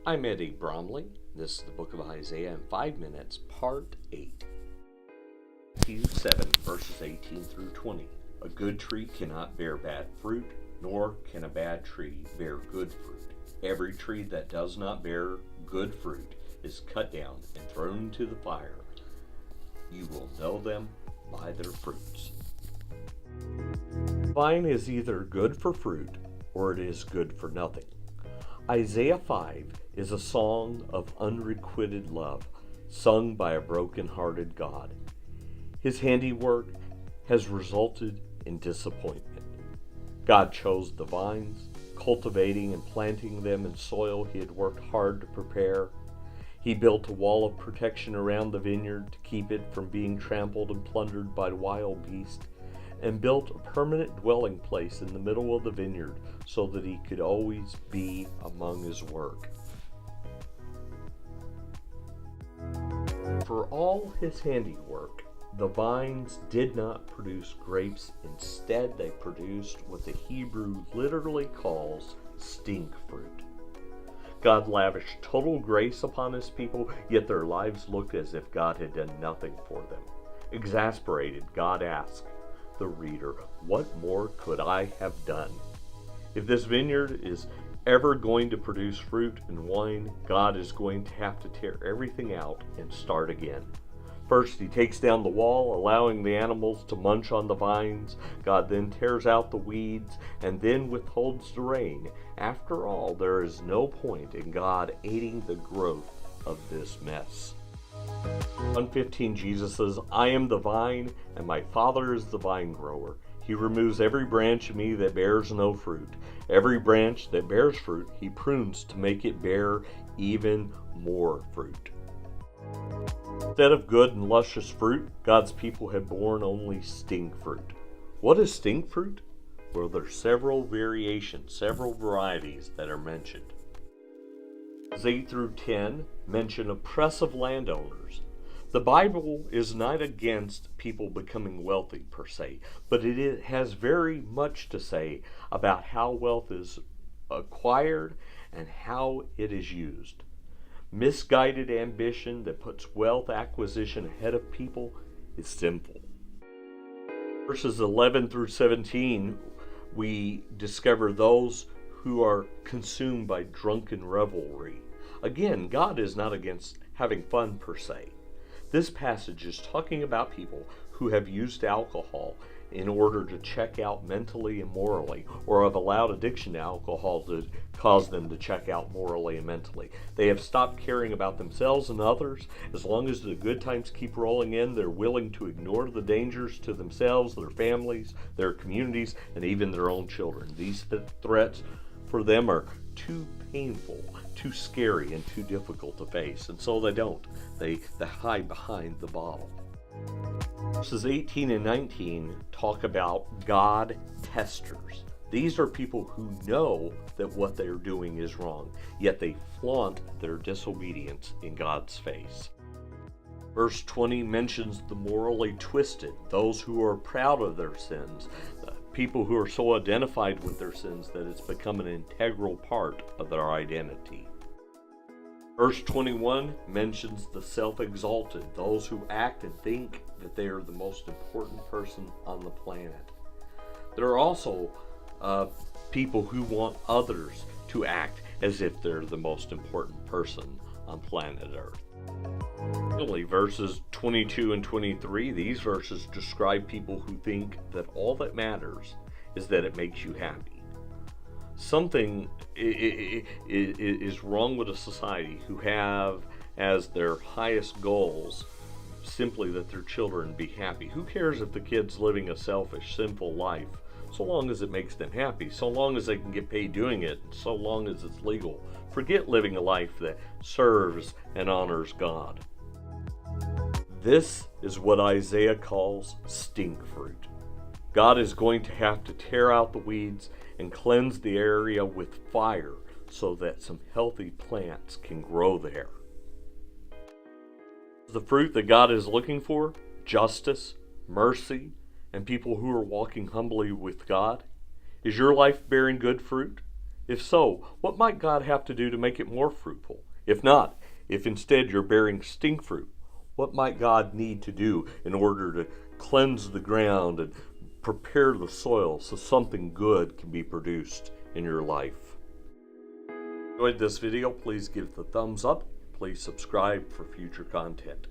I'm Eddie Bromley. This is the book of Isaiah in 5 minutes, part 8. Matthew 7, verses 18 through 20. A good tree cannot bear bad fruit, nor can a bad tree bear good fruit. Every tree that does not bear good fruit is cut down and thrown into the fire. You will know them by their fruits. The vine is either good for fruit or it is good for nothing. Isaiah 5 is a song of unrequited love, sung by a broken-hearted God. His handiwork has resulted in disappointment. God chose the vines, cultivating and planting them in soil he had worked hard to prepare. He built a wall of protection around the vineyard to keep it from being trampled and plundered by wild beasts, and built a permanent dwelling place in the middle of the vineyard so that he could always be among his work. For all his handiwork, the vines did not produce grapes. Instead, they produced what the Hebrew literally calls stink fruit. God lavished total grace upon his people, yet their lives looked as if God had done nothing for them. Exasperated, God asked the reader, "What more could I have done?" If this vineyard is ever going to produce fruit and wine, God is going to have to tear everything out and start again. First, he takes down the wall, allowing the animals to munch on the vines. God then tears out the weeds and then withholds the rain. After all, there is no point in God aiding the growth of this mess. John 15, Jesus says, "I am the vine, and my Father is the vine grower. He removes every branch in me that bears no fruit. Every branch that bears fruit, he prunes to make it bear even more fruit." Instead of good and luscious fruit, God's people have borne only stink fruit. What is stink fruit? Well, there's several variations, several varieties that are mentioned. 8 through 10 mention oppressive landowners. The Bible is not against people becoming wealthy per se, but it has very much to say about how wealth is acquired and how it is used. Misguided ambition that puts wealth acquisition ahead of people is sinful. Verses 11 through 17, we discover those who are consumed by drunken revelry. Again, God is not against having fun per se. This passage is talking about people who have used alcohol in order to check out mentally and morally, or have allowed addiction to alcohol to cause them to check out morally and mentally. They have stopped caring about themselves and others. As long as the good times keep rolling in, they're willing to ignore the dangers to themselves, their families, their communities, and even their own children. These threats for them are too painful, too scary, and too difficult to face, and so they don't. They hide behind the bottle. Verses 18 and 19 talk about God testers. These are people who know that what they're doing is wrong, yet they flaunt their disobedience in God's face. Verse 20 mentions the morally twisted, those who are proud of their sins, people who are so identified with their sins that it's become an integral part of their identity. Verse 21 mentions the self-exalted, those who act and think that they are the most important person on the planet. There are also people who want others to act as if they're the most important person on planet Earth. Finally, verses 22 and 23, these verses describe people who think that all that matters is that it makes you happy. Something is wrong with a society who have as their highest goals simply that their children be happy. Who cares if the kid's living a selfish, sinful life, so long as it makes them happy, so long as they can get paid doing it, so long as it's legal. Forget living a life that serves and honors God. This is what Isaiah calls stink fruit. God is going to have to tear out the weeds and cleanse the area with fire so that some healthy plants can grow there. The fruit that God is looking for: justice, mercy, and people who are walking humbly with God. Is your life bearing good fruit? If so, what might God have to do to make it more fruitful? If not, if instead you're bearing stink fruit, what might God need to do in order to cleanse the ground and prepare the soil so something good can be produced in your life? If you enjoyed this video, please give it a thumbs up. Please subscribe for future content.